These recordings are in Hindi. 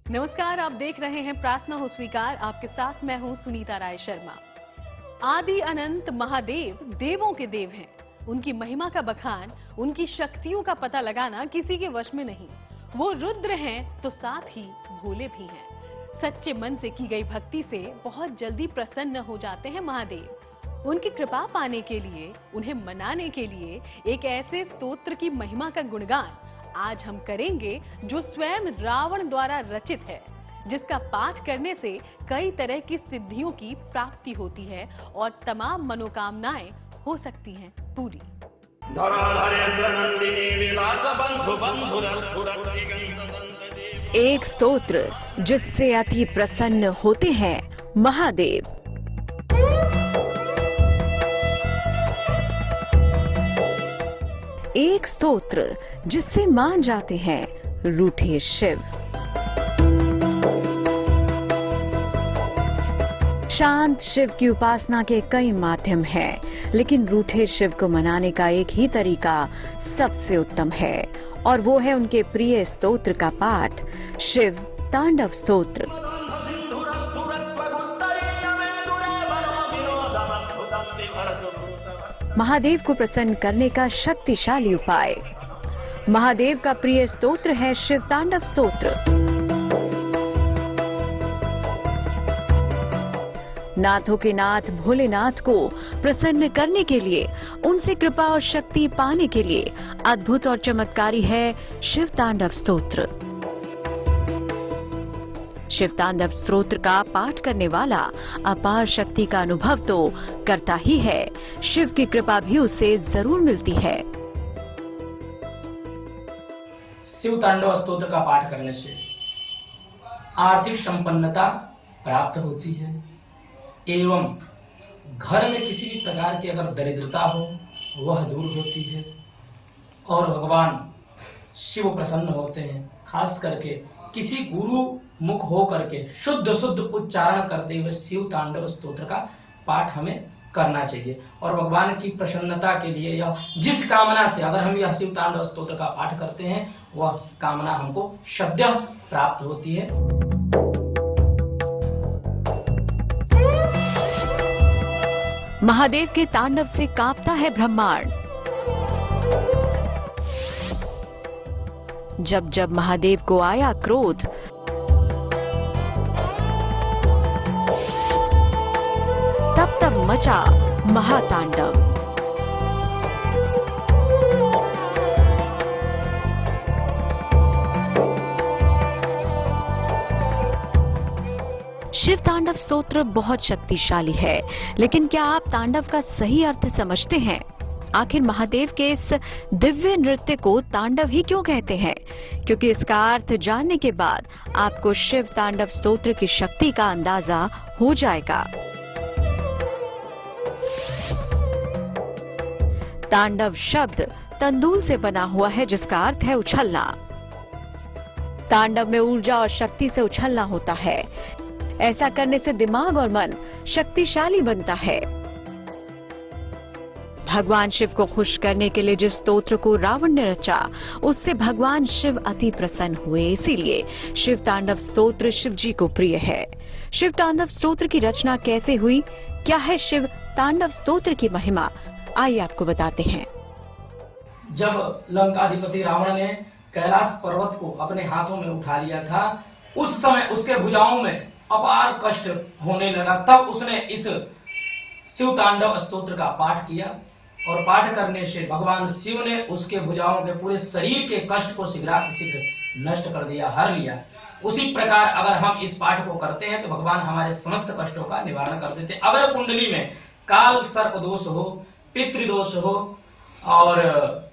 नमस्कार, आप देख रहे हैं प्रार्थना हो स्वीकार। आपके साथ मैं हूं सुनीता राय शर्मा। आदि अनंत महादेव देवों के देव हैं। उनकी महिमा का बखान, उनकी शक्तियों का पता लगाना किसी के वश में नहीं। वो रुद्र हैं तो साथ ही भोले भी हैं। सच्चे मन से की गई भक्ति से बहुत जल्दी प्रसन्न हो जाते हैं महादेव। उनकी कृपा पाने के लिए, उन्हें मनाने के लिए एक ऐसे स्तोत्र की महिमा का गुणगान आज हम करेंगे जो स्वयं रावण द्वारा रचित है, जिसका पाठ करने से कई तरह की सिद्धियों की प्राप्ति होती है और तमाम मनोकामनाएं हो सकती हैं पूरी। एक स्तोत्र जिससे अति प्रसन्न होते हैं महादेव। एक स्तोत्र जिससे मान जाते हैं रूठे शिव। शांत शिव की उपासना के कई माध्यम हैं, लेकिन रूठे शिव को मनाने का एक ही तरीका सबसे उत्तम है, और वो है उनके प्रिय स्तोत्र का पाठ, शिव तांडव स्तोत्र। महादेव को प्रसन्न करने का शक्तिशाली उपाय। महादेव का प्रिय स्तोत्र है शिव तांडव स्तोत्र। नाथों के नाथ भोलेनाथ को प्रसन्न करने के लिए, उनसे कृपा और शक्ति पाने के लिए अद्भुत और चमत्कारी है शिव तांडव स्तोत्र। शिव तांडव स्तोत्र का पाठ करने वाला अपार शक्ति का अनुभव तो करता ही है, शिव की कृपा भी उससे जरूर मिलती है। शिव तांडव स्तोत्र का पाठ करने से आर्थिक संपन्नता प्राप्त होती है एवं घर में किसी भी प्रकार की अगर दरिद्रता हो वह दूर होती है और भगवान शिव प्रसन्न होते हैं। खास करके किसी गुरु मुख हो करके शुद्ध उच्चारण करते हुए शिव तांडव स्तोत्र का पाठ हमें करना चाहिए, और भगवान की प्रसन्नता के लिए या जिस कामना से अगर हम यह शिव तांडव स्तोत्र का पाठ करते हैं वह कामना हमको सद्य प्राप्त होती है। महादेव के तांडव से कांपता है ब्रह्मांड। जब जब महादेव को आया क्रोध, तब तब मचा महातांडव। शिव तांडव स्तोत्र बहुत शक्तिशाली है, लेकिन क्या आप तांडव का सही अर्थ समझते हैं? आखिर महादेव के इस दिव्य नृत्य को तांडव ही क्यों कहते हैं? क्योंकि इसका अर्थ जानने के बाद आपको शिव तांडव स्तोत्र की शक्ति का अंदाजा हो जाएगा। तांडव शब्द तंदूल से बना हुआ है, जिसका अर्थ है उछलना। तांडव में ऊर्जा और शक्ति से उछलना होता है। ऐसा करने से दिमाग और मन शक्तिशाली बनता है। भगवान शिव को खुश करने के लिए जिस स्तोत्र को रावण ने रचा, उससे भगवान शिव अति प्रसन्न हुए। इसीलिए शिव तांडव स्तोत्र शिव जी को प्रिय है। शिव तांडव स्तोत्र की रचना कैसे हुई, क्या है शिव तांडव स्तोत्र की महिमा, आइए आपको बताते हैं। जब लंकाधिपति रावण ने कैलाश पर्वत को अपने हाथों में उठा लिया था, उस समय उसके भुजाओं में अपार कष्ट होने लगा। तब उसने इस शिव तांडव स्तोत्र का पाठ किया, और पाठ करने से भगवान शिव ने उसके भुजाओं के पूरे शरीर के कष्ट को शीघ्र नष्ट कर दिया, हर लिया। उसी प्रकार अगर हम इस पाठ को करते हैं तो भगवान हमारे समस्त कष्टों का निवारण कर देते हैं। अगर कुंडली में काल सर्प दोष हो, पितृदोष हो और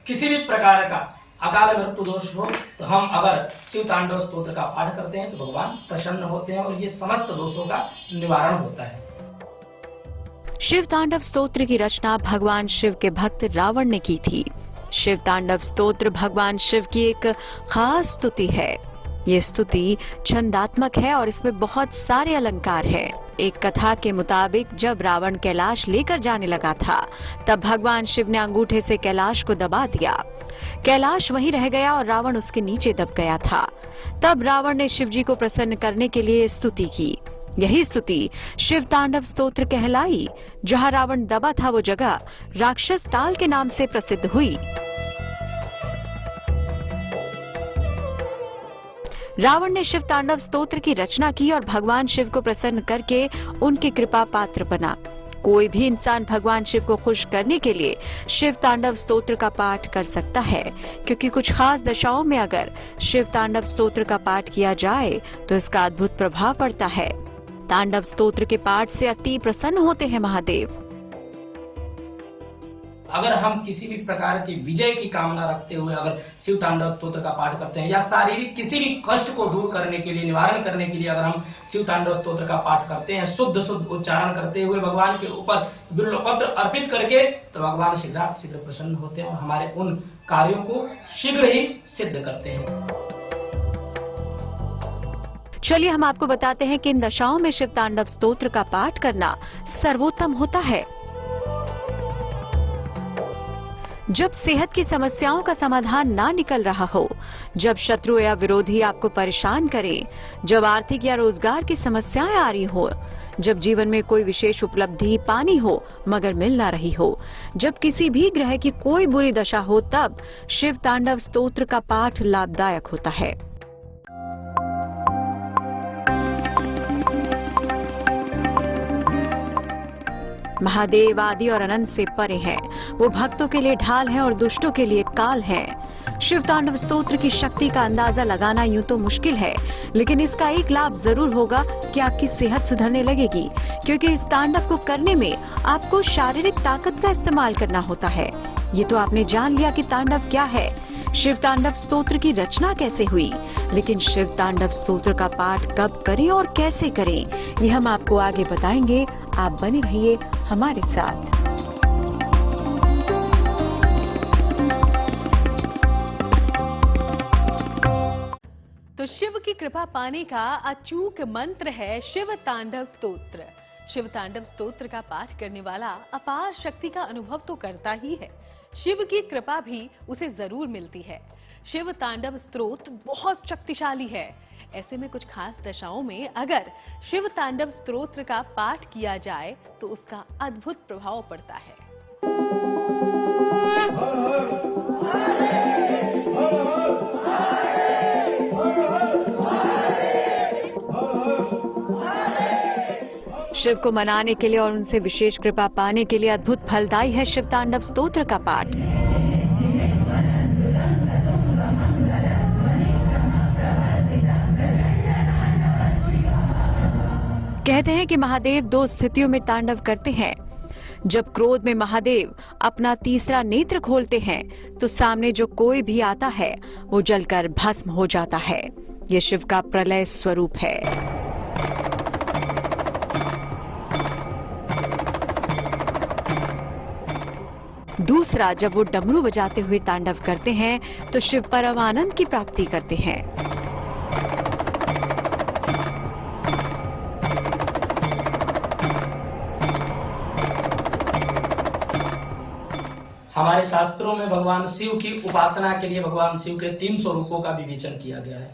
किसी भी प्रकार का अकाल मृत्यु दोष हो, तो हम अगर शिव तांडव स्तोत्र का पाठ करते हैं तो भगवान प्रसन्न होते हैं और ये समस्त दोषों का निवारण होता है। शिव तांडव स्तोत्र की रचना भगवान शिव के भक्त रावण ने की थी। शिव तांडव स्तोत्र भगवान शिव की एक खास स्तुति है। ये स्तुति छंदात्मक है और इसमें बहुत सारे अलंकार हैं। एक कथा के मुताबिक जब रावण कैलाश लेकर जाने लगा था, तब भगवान शिव ने अंगूठे से कैलाश को दबा दिया। कैलाश वहीं रह गया और रावण उसके नीचे दब गया था। तब रावण ने शिवजी को प्रसन्न करने के लिए स्तुति की। यही स्तुति शिव तांडव स्तोत्र कहलाई। जहां रावण दबा था वो जगह राक्षस ताल के नाम से प्रसिद्ध हुई। रावण ने शिव तांडव स्तोत्र की रचना की और भगवान शिव को प्रसन्न करके उनकी कृपा पात्र बना। कोई भी इंसान भगवान शिव को खुश करने के लिए शिव तांडव स्तोत्र का पाठ कर सकता है, क्योंकि कुछ खास दशाओं में अगर शिव तांडव स्तोत्र का पाठ किया जाए तो इसका अद्भुत प्रभाव पड़ता है। तांडव स्तोत्र के पाठ से अति प्रसन्न होते हैं महादेव। अगर हम किसी भी प्रकार की विजय की कामना रखते हुए अगर शिव तांडव स्तोत्र का पाठ करते हैं, या शारीरिक किसी भी कष्ट को दूर करने के लिए, निवारण करने के लिए अगर हम शिव तांडव स्तोत्र का पाठ करते हैं, शुद्ध उच्चारण करते हुए भगवान के ऊपर बिल्वपत्र अर्पित करके, तो भगवान शीघ्र प्रसन्न होते हैं और हमारे उन कार्यों को शीघ्र ही सिद्ध करते हैं। चलिए हम आपको बताते हैं कि इन दशाओं में शिव तांडव स्तोत्र का पाठ करना सर्वोत्तम होता है। जब सेहत की समस्याओं का समाधान ना निकल रहा हो, जब शत्रु या विरोधी आपको परेशान करे, जब आर्थिक या रोजगार की समस्याएं आ रही हो, जब जीवन में कोई विशेष उपलब्धि पानी हो मगर मिल ना रही हो, जब किसी भी ग्रह की कोई बुरी दशा हो, तब शिव तांडव स्तोत्र का पाठ लाभदायक होता है। महादेव आदि और अनंत से परे हैं। वो भक्तों के लिए ढाल हैं और दुष्टों के लिए काल हैं। शिव तांडव स्तोत्र की शक्ति का अंदाजा लगाना यूं तो मुश्किल है, लेकिन इसका एक लाभ जरूर होगा कि आपकी सेहत सुधरने लगेगी, क्योंकि इस तांडव को करने में आपको शारीरिक ताकत का इस्तेमाल करना होता है। ये तो आपने जान लिया कि तांडव क्या है, शिव तांडव स्तोत्र की रचना कैसे हुई, लेकिन शिव तांडव स्तोत्र का पाठ कब करें और कैसे करें, ये हम आपको आगे बताएंगे। आप बने रहिए हमारे साथ। तो शिव की कृपा पाने का अचूक मंत्र है शिव तांडव स्तोत्र। शिव तांडव स्तोत्र का पाठ करने वाला अपार शक्ति का अनुभव तो करता ही है, शिव की कृपा भी उसे जरूर मिलती है। शिव तांडव स्तोत्र बहुत शक्तिशाली है। ऐसे में कुछ खास दशाओं में अगर शिव तांडव स्तोत्र का पाठ किया जाए तो उसका अद्भुत प्रभाव पड़ता है। शिव को मनाने के लिए और उनसे विशेष कृपा पाने के लिए अद्भुत फलदायी है शिव तांडव स्तोत्र का पाठ। कहते हैं कि महादेव दो स्थितियों में तांडव करते हैं। जब क्रोध में महादेव अपना तीसरा नेत्र खोलते हैं तो सामने जो कोई भी आता है वो जलकर भस्म हो जाता है। ये शिव का प्रलय स्वरूप है। दूसरा, जब वो डमरू बजाते हुए तांडव करते हैं तो शिव परम आनंद की प्राप्ति करते हैं। हमारे शास्त्रों में भगवान शिव की उपासना के लिए भगवान शिव के 3 स्वरूपों का विवेचन किया गया है,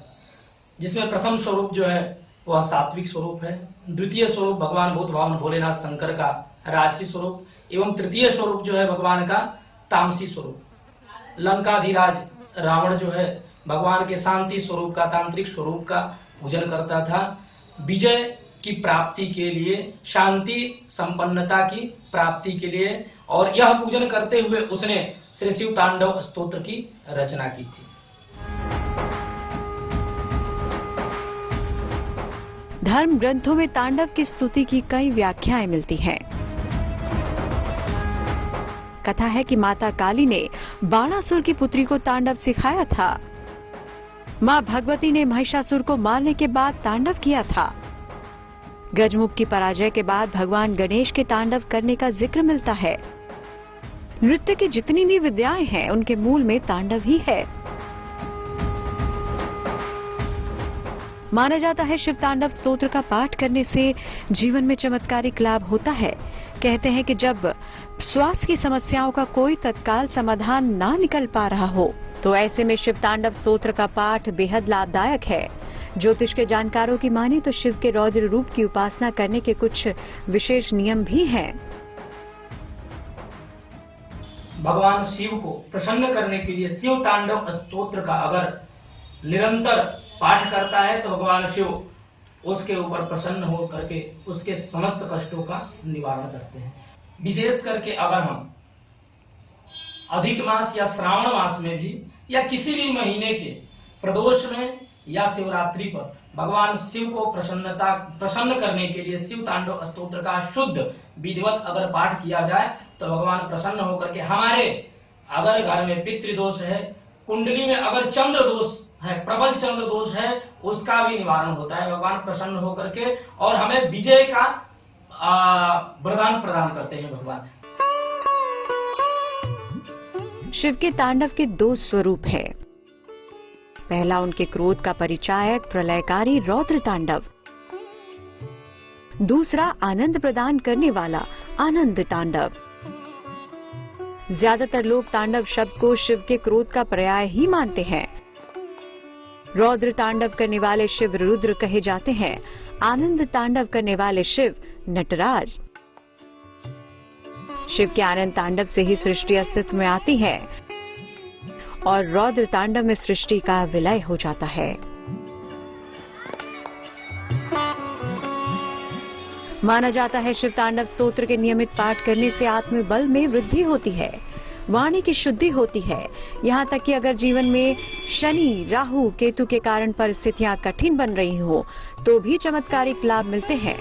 जिसमें प्रथम स्वरूप जो है वह सात्विक स्वरूप है, द्वितीय स्वरूप भगवान भूत भावन भोलेनाथ शंकर का राजसी स्वरूप, एवं तृतीय स्वरूप जो है भगवान का तामसी स्वरूप। लंकाधिराज रावण जो है भगवान के शांति स्वरूप का, तांत्रिक स्वरूप का पूजन करता था। विजय की प्राप्ति के लिए, शांति संपन्नता की प्राप्ति के लिए, और यह पूजन करते हुए उसने श्री शिव तांडव स्तोत्र की रचना की थी। धर्म ग्रंथों में तांडव की स्तुति की कई व्याख्याएं मिलती हैं। कथा है कि माता काली ने बाणासुर की पुत्री को तांडव सिखाया था। मां भगवती ने महिषासुर को मारने के बाद तांडव किया था। गजमुख की पराजय के बाद भगवान गणेश के तांडव करने का जिक्र मिलता है। नृत्य की जितनी भी विद्याएं हैं उनके मूल में तांडव ही है। माना जाता है शिव तांडव स्तोत्र का पाठ करने से जीवन में चमत्कारिक लाभ होता है, कहते हैं कि जब स्वास्थ्य की समस्याओं का कोई तत्काल समाधान ना निकल पा रहा हो तो ऐसे में शिव तांडव स्तोत्र का पाठ बेहद लाभदायक है। ज्योतिष के जानकारों की माने तो शिव के रौद्र रूप की उपासना करने के कुछ विशेष नियम भी हैं। भगवान शिव को प्रसन्न करने के लिए शिव तांडव स्तोत्र का अगर निरंतर पाठ करता है तो भगवान शिव उसके ऊपर प्रसन्न हो करके उसके समस्त कष्टों का निवारण करते हैं। विशेष करके अगर हम अधिक मास या श्रावण मास में भी या किसी भी महीने के प्रदोष में या शिवरात्रि पर भगवान शिव को प्रसन्न करने के लिए शिव तांडव स्तोत्र का शुद्ध विधिवत अगर पाठ किया जाए तो भगवान प्रसन्न होकर के हमारे अगर घर में पितृदोष है, कुंडली में अगर चंद्र दोष है, प्रबल चंद्र दोष है, उसका भी निवारण होता है। भगवान प्रसन्न होकर के और हमें विजय का वरदान प्रदान करते हैं भगवान। शिव के तांडव के दो स्वरूप हैं। पहला उनके क्रोध का परिचायक प्रलयकारी रौद्र तांडव, दूसरा आनंद प्रदान करने वाला आनंद तांडव। ज्यादातर लोग तांडव शब्द को शिव के क्रोध का पर्याय ही मानते हैं। रौद्र तांडव करने वाले शिव रुद्र कहे जाते हैं, आनंद तांडव करने वाले शिव नटराज। शिव के आनंद तांडव से ही सृष्टि अस्तित्व में आती है और रौद्र तांडव में सृष्टि का विलय हो जाता है। माना जाता है शिव तांडव स्तोत्र के नियमित पाठ करने से आत्मबल में वृद्धि होती है, वाणी की शुद्धि होती है। यहाँ तक कि अगर जीवन में शनि, राहु, केतु के कारण परिस्थितियां कठिन बन रही हो तो भी चमत्कारिक लाभ मिलते हैं।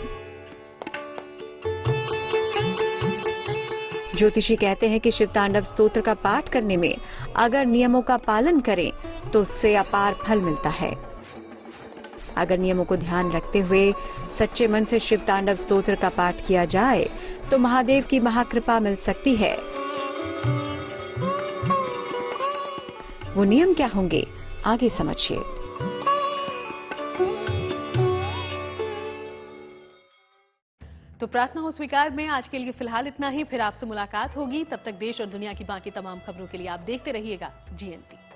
ज्योतिषी कहते हैं कि शिव तांडव स्तोत्र का पाठ करने में अगर नियमों का पालन करें तो उससे अपार फल मिलता है। अगर नियमों को ध्यान रखते हुए सच्चे मन से शिव तांडव स्तोत्र का पाठ किया जाए तो महादेव की महाकृपा मिल सकती है। वो नियम क्या होंगे, आगे समझिए। तो प्रार्थना हो स्वीकार में आज के लिए फिलहाल इतना ही। फिर आपसे मुलाकात होगी। तब तक देश और दुनिया की बाकी तमाम खबरों के लिए आप देखते रहिएगा GNT।